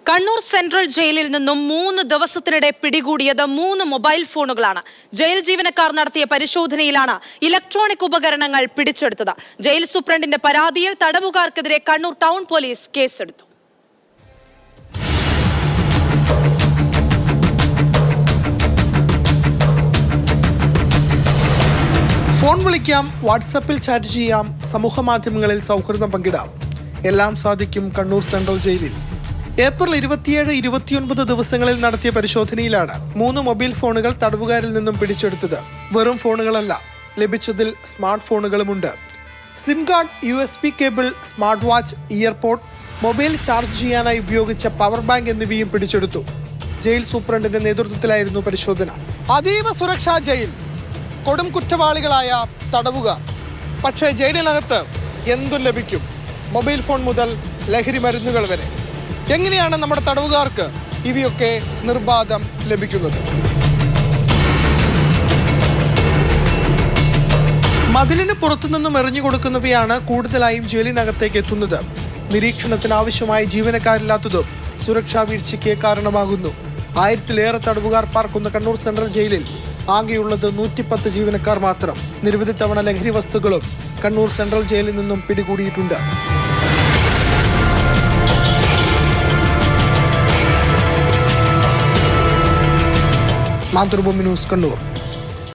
Kannur central ജയിലിൽ നിന്നും 3 ദിവസത്തിനിടെ പിടികൂടിയത് 3 മൊബൈൽ ഫോണുകളാണ്. ജയിൽ ജീവനക്കാർ നടത്തിയ പരിശോധനയിലാണ് ഇലക്ട്രോണിക് ഉപകരണങ്ങൾ പിടിച്ചെടുത്തത്. ജയിൽ സൂപ്രണ്ടിന്റെ പരാതിയിൽ തടവുകാർക്കെതിരെ കണ്ണൂർ ടൗൺ പോലീസ് കേസെടുത്തു. ഫോൺ വിളിക്കാം, വാട്സാപ്പിൽ ചാറ്റ് ചെയ്യാം, സമൂഹ മാധ്യമങ്ങളിൽ സൗഹൃദം പങ്കിടാം. എല്ലാം സാധിക്കും കണ്ണൂർ സെൻട്രൽ ജയിലിൽ. ഏപ്രിൽ 27, 29 ദിവസങ്ങളിൽ നടത്തിയ പരിശോധനയിലാണ് 3 മൊബൈൽ ഫോണുകൾ തടവുകാരിൽ നിന്നും പിടിച്ചെടുത്തത്. വെറും ഫോണുകളല്ല, ലഭിച്ചതിൽ സ്മാർട്ട് ഫോണുകളുമുണ്ട്. Sim card, USB cable, smart watch, earpod, mobile charge ചെയ്യാനായി ഉപയോഗിച്ച പവർ ബാങ്ക് എന്നിവയും പിടിച്ചെടുത്തു. ജയിൽ സൂപ്രണ്ടിന്റെ നേതൃത്വത്തിലായിരുന്നു പരിശോധന. അതീവ സുരക്ഷാ ജയിൽ, കൊടും കുറ്റവാളികളായ തടവുകാർ. പക്ഷേ ജയിലിനകത്ത് എന്തും ലഭിക്കും, മൊബൈൽ ഫോൺ മുതൽ ലഹരി മരുന്നുകൾ വരെ. എങ്ങനെയാണ് നമ്മുടെ തടവുകാർക്ക് ഇവയൊക്കെ നിർബാധം ലഭിക്കുന്നത്? മതിലിന് പുറത്തുനിന്നും എറിഞ്ഞു കൊടുക്കുന്നവയാണ് കൂടുതലായും ജയിലിനകത്തേക്ക് എത്തുന്നത്. നിരീക്ഷണത്തിന് ആവശ്യമായ ജീവനക്കാരില്ലാത്തതും സുരക്ഷാ വീഴ്ചയ്ക്ക് കാരണമാകുന്നു. 1000-ലേറെ തടവുകാർ പാർക്കുന്ന കണ്ണൂർ സെൻട്രൽ ജയിലിൽ ആകെയുള്ളത് 110 ജീവനക്കാർ മാത്രം. നിരവധി തവണ ലഹരി വസ്തുക്കളും കണ്ണൂർ സെൻട്രൽ ജയിലിൽ നിന്നും പിടികൂടിയിട്ടുണ്ട്. മാതൃഭൂമി ന്യൂസ്, കണ്ണൂർ.